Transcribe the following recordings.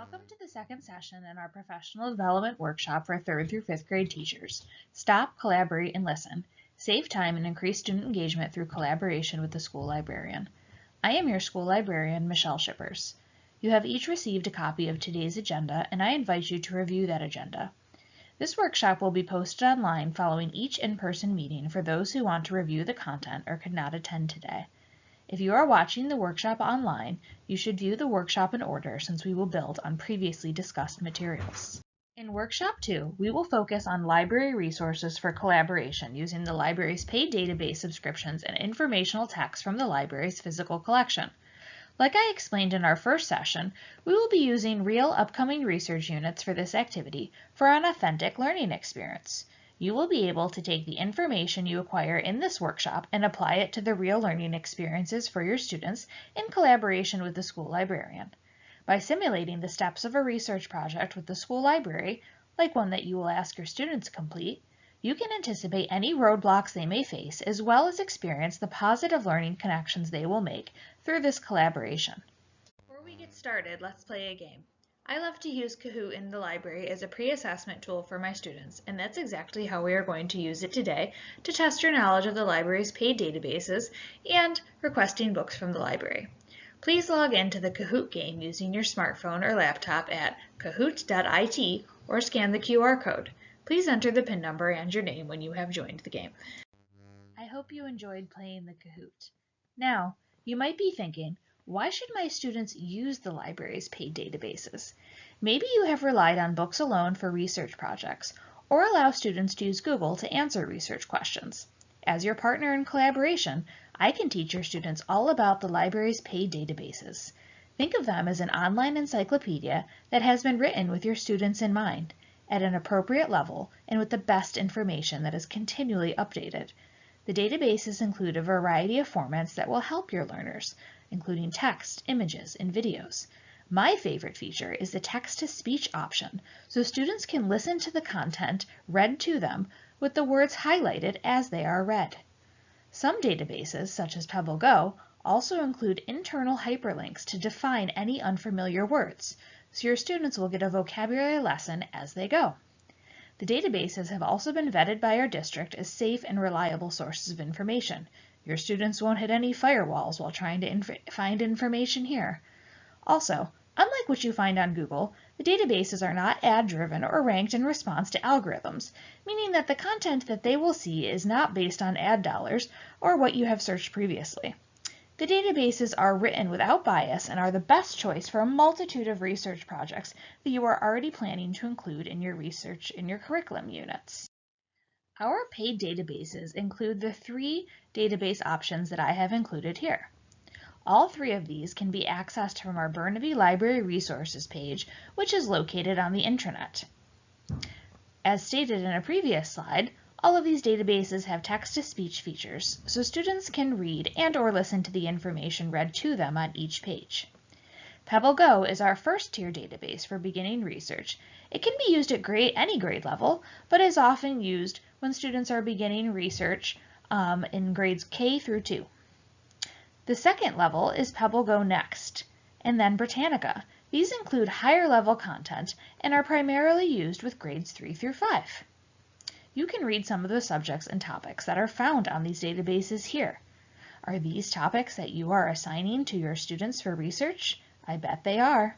Welcome to the second session in our professional development workshop for 3rd through 5th grade teachers. Stop, collaborate, and listen. Save time and increase student engagement through collaboration with the school librarian. I am your school librarian, Michelle Shippers. You have each received a copy of today's agenda, and I invite you to review that agenda. This workshop will be posted online following each in-person meeting for those who want to review the content or could not attend today. If you are watching the workshop online, you should view the workshop in order since we will build on previously discussed materials. In Workshop 2, we will focus on library resources for collaboration using the library's paid database subscriptions and informational text from the library's physical collection. Like I explained in our first session, we will be using real upcoming research units for this activity for an authentic learning experience. You will be able to take the information you acquire in this workshop and apply it to the real learning experiences for your students in collaboration with the school librarian. By simulating the steps of a research project with the school library, like one that you will ask your students to complete, you can anticipate any roadblocks they may face as well as experience the positive learning connections they will make through this collaboration. Before we get started, let's play a game. I love to use Kahoot in the library as a pre-assessment tool for my students, and that's exactly how we are going to use it today to test your knowledge of the library's paid databases and requesting books from the library. Please log in to the Kahoot game using your smartphone or laptop at kahoot.it or scan the QR code. Please enter the PIN number and your name when you have joined the game. I hope you enjoyed playing the Kahoot. Now, you might be thinking, why should my students use the library's paid databases? Maybe you have relied on books alone for research projects, or allow students to use Google to answer research questions. As your partner in collaboration, I can teach your students all about the library's paid databases. Think of them as an online encyclopedia that has been written with your students in mind, at an appropriate level and with the best information that is continually updated. The databases include a variety of formats that will help your learners, including text, images, and videos. My favorite feature is the text-to-speech option, so students can listen to the content read to them with the words highlighted as they are read. Some databases, such as PebbleGo, also include internal hyperlinks to define any unfamiliar words, so your students will get a vocabulary lesson as they go. The databases have also been vetted by our district as safe and reliable sources of information. Your students won't hit any firewalls while trying to find information here. Also, unlike what you find on Google, the databases are not ad-driven or ranked in response to algorithms, meaning that the content that they will see is not based on ad dollars or what you have searched previously. The databases are written without bias and are the best choice for a multitude of research projects that you are already planning to include in your research in your curriculum units. Our paid databases include the 3 database options that I have included here. All 3 of these can be accessed from our Burnaby Library Resources page, which is located on the intranet. As stated in a previous slide, all of these databases have text-to-speech features, so students can read and or listen to the information read to them on each page. PebbleGo is our first-tier database for beginning research. It can be used at any grade level, but is often used when students are beginning research in grades K through 2. The second level is PebbleGo Next, and then Britannica. These include higher-level content and are primarily used with grades 3 through 5. You can read some of the subjects and topics that are found on these databases here. Are these topics that you are assigning to your students for research? I bet they are.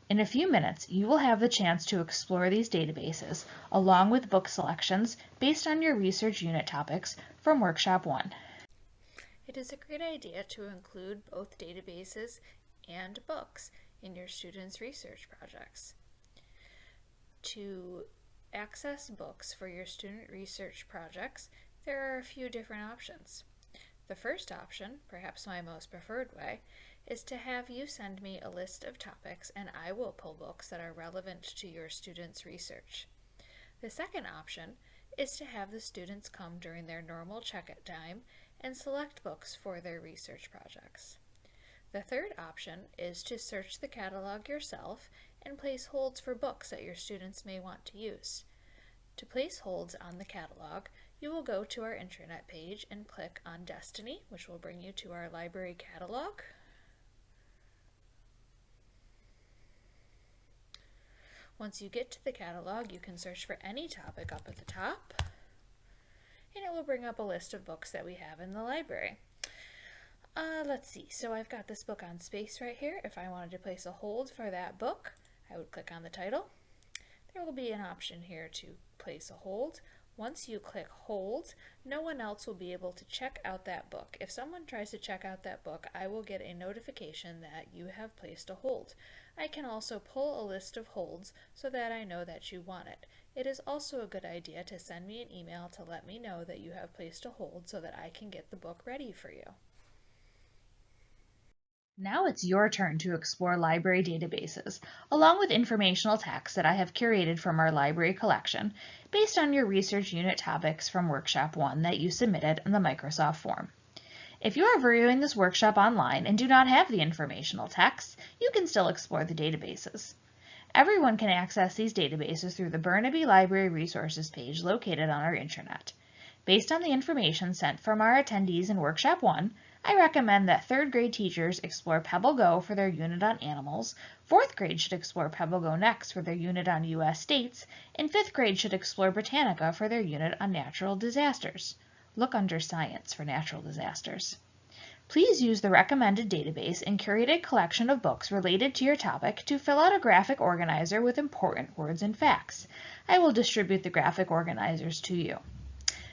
In a few minutes, you will have the chance to explore these databases along with book selections based on your research unit topics from Workshop 1. It is a great idea to include both databases and books in your students' research projects. To access books for your student research projects, there are a few different options. The first option, perhaps my most preferred way, is to have you send me a list of topics and I will pull books that are relevant to your students' research. The second option is to have the students come during their normal check-out time and select books for their research projects. The third option is to search the catalog yourself and place holds for books that your students may want to use. To place holds on the catalog, you will go to our intranet page and click on Destiny, which will bring you to our library catalog. Once you get to the catalog, you can search for any topic up at the top, and it will bring up a list of books that we have in the library. Let's see, so I've got this book on space right here. If I wanted to place a hold for that book, I would click on the title. There will be an option here to place a hold. Once you click hold, no one else will be able to check out that book. If someone tries to check out that book, I will get a notification that you have placed a hold. I can also pull a list of holds so that I know that you want it. It is also a good idea to send me an email to let me know that you have placed a hold so that I can get the book ready for you. Now it's your turn to explore library databases, along with informational texts that I have curated from our library collection, based on your research unit topics from Workshop 1 that you submitted in the Microsoft form. If you are viewing this workshop online and do not have the informational texts, you can still explore the databases. Everyone can access these databases through the Burnaby Library Resources page located on our intranet. Based on the information sent from our attendees in Workshop 1, I recommend that 3rd grade teachers explore Pebble Go for their unit on animals, 4th grade should explore Pebble Go Next for their unit on U.S. states, and 5th grade should explore Britannica for their unit on natural disasters. Look under Science for natural disasters. Please use the recommended database and curated collection of books related to your topic to fill out a graphic organizer with important words and facts. I will distribute the graphic organizers to you.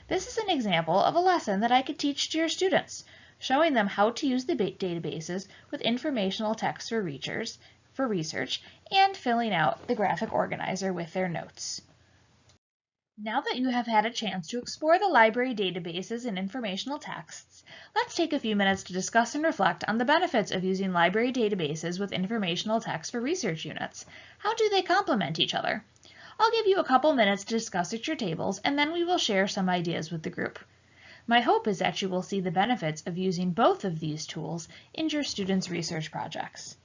This is an example of a lesson that I could teach to your students, showing them how to use the databases with informational text for research, and filling out the graphic organizer with their notes. Now that you have had a chance to explore the library databases and informational texts, let's take a few minutes to discuss and reflect on the benefits of using library databases with informational text for research units. How do they complement each other? I'll give you a couple minutes to discuss at your tables, and then we will share some ideas with the group. My hope is that you will see the benefits of using both of these tools in your students' research projects.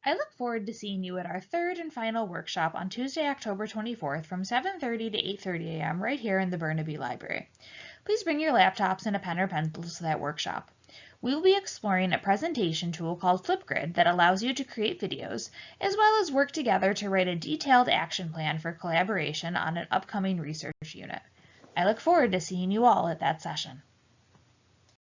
I look forward to seeing you at our 3rd and final workshop on Tuesday, October 24th from 7:30 to 8:30 a.m. right here in the Burnaby Library. Please bring your laptops and a pen or pencils to that workshop. We will be exploring a presentation tool called Flipgrid that allows you to create videos, as well as work together to write a detailed action plan for collaboration on an upcoming research unit. I look forward to seeing you all at that session.